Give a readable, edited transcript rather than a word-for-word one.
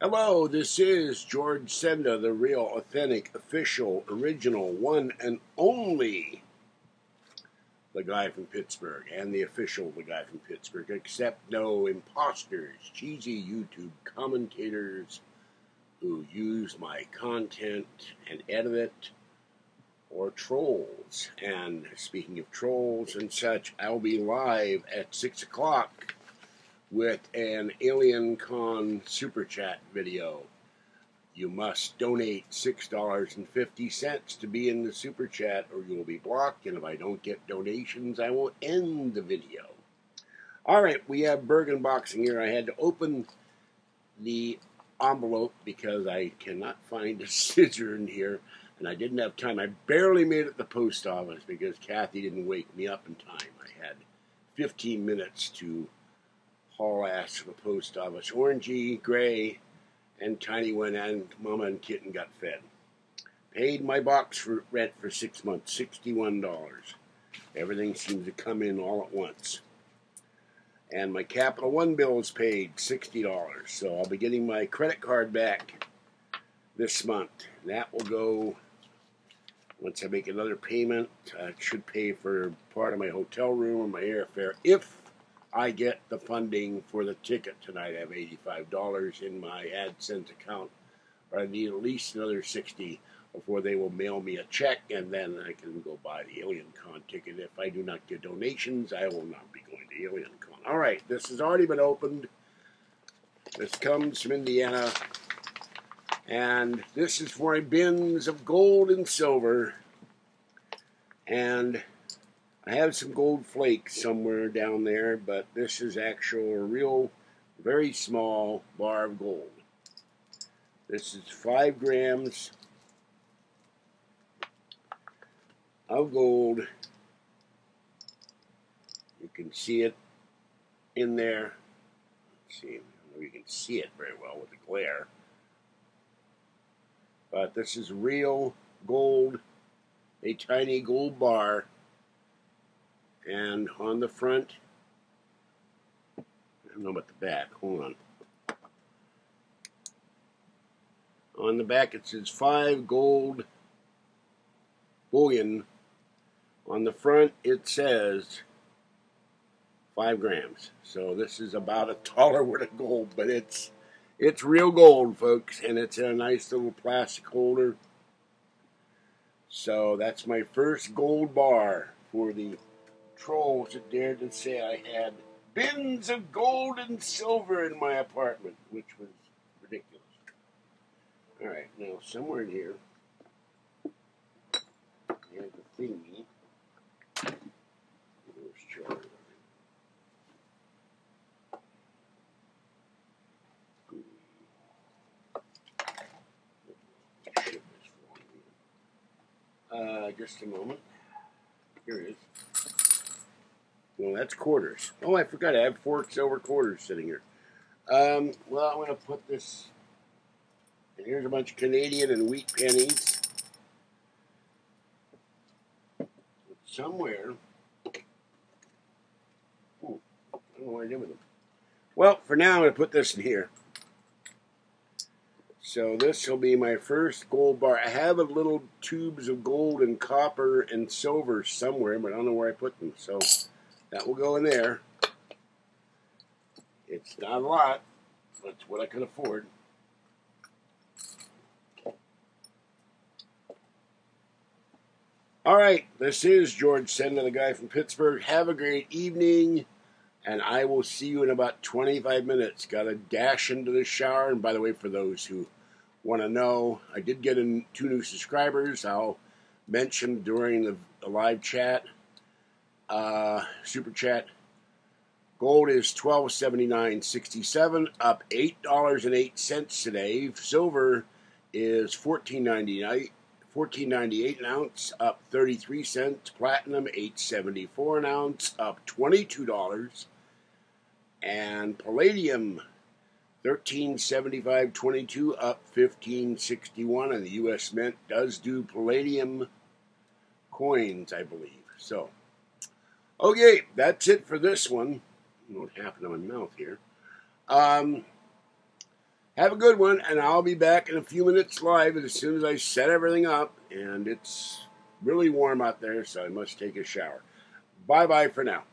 Hello, this is George Senda, the real, authentic, official, original, one and only the guy from Pittsburgh, and the official the guy from Pittsburgh, except no imposters, cheesy YouTube commentators who use my content and edit it, or trolls. And speaking of trolls and such, I'll be live at 6 o'clock with an Alien Con Super Chat video. You must donate $6.50 to be in the Super Chat, or you will be blocked, and if I don't get donations, I will end the video. Alright, we have Burgh unboxing here. I had to open the envelope because I cannot find a scissor in here, and I didn't have time. I barely made it to the post office because Kathy didn't wake me up in time. I had 15 minutes to haul ass to the post office. Orangey, Gray, and Tiny went and Mama and Kitten got fed. Paid my box for rent for 6 months, $61. Everything seems to come in all at once. And my Capital One bill is paid, $60. So I'll be getting my credit card back this month. That will go, once I make another payment, it should pay for part of my hotel room and my airfare. If I get the funding for the ticket tonight, I have $85 in my AdSense account, but I need at least another $60 before they will mail me a check, and then I can go buy the Alien Con ticket. If I do not get donations, I will not be going to Alien Con. All right, this has already been opened. This comes from Indiana, and this is for my bins of gold and silver, and I have some gold flakes somewhere down there, but this is actual, real, very small bar of gold. This is 5 grams of gold. You can see it in there. Let's see, I don't know if you can see it very well with the glare. But this is real gold, a tiny gold bar. And on the front, I don't know about the back, hold on. On the back it says 5 gold bullion. On the front it says 5 grams. So this is about $1 worth of gold, but it's real gold, folks, and it's in a nice little plastic holder. So that's my first gold bar for the trolls that dared to say I had bins of gold and silver in my apartment, which was ridiculous. Alright, now somewhere in here, there's the thingy. There's Charlie. Just a moment. Here it is. Well, that's quarters. Oh, I forgot. I have 4 silver quarters sitting here. Well, I'm going to put this. And here's a bunch of Canadian and wheat pennies. Somewhere. I don't know what I did with them. Well, for now, I'm going to put this in here. So this will be my first gold bar. I have a little tubes of gold and copper and silver somewhere, but I don't know where I put them. So that will go in there. It's not a lot, but it's what I can afford. All right, this is George Senda, the guy from Pittsburgh. Have a great evening, and I will see you in about 25 minutes. Got to dash into the shower. And by the way, for those who want to know, I did get 2 new subscribers. I'll mention during the live chat. Super chat. Gold is $12.79.67, up $8.08 today. Silver is $14.98 an ounce, up 33 cents. Platinum $8.74 an ounce, up $22. And palladium $13.75.22, up $15.61. And the U.S. Mint does do palladium coins, I believe. So, okay, that's it for this one. I don't know what happened to my mouth here. Have a good one, and I'll be back in a few minutes live as soon as I set everything up. And it's really warm out there, so I must take a shower. Bye-bye for now.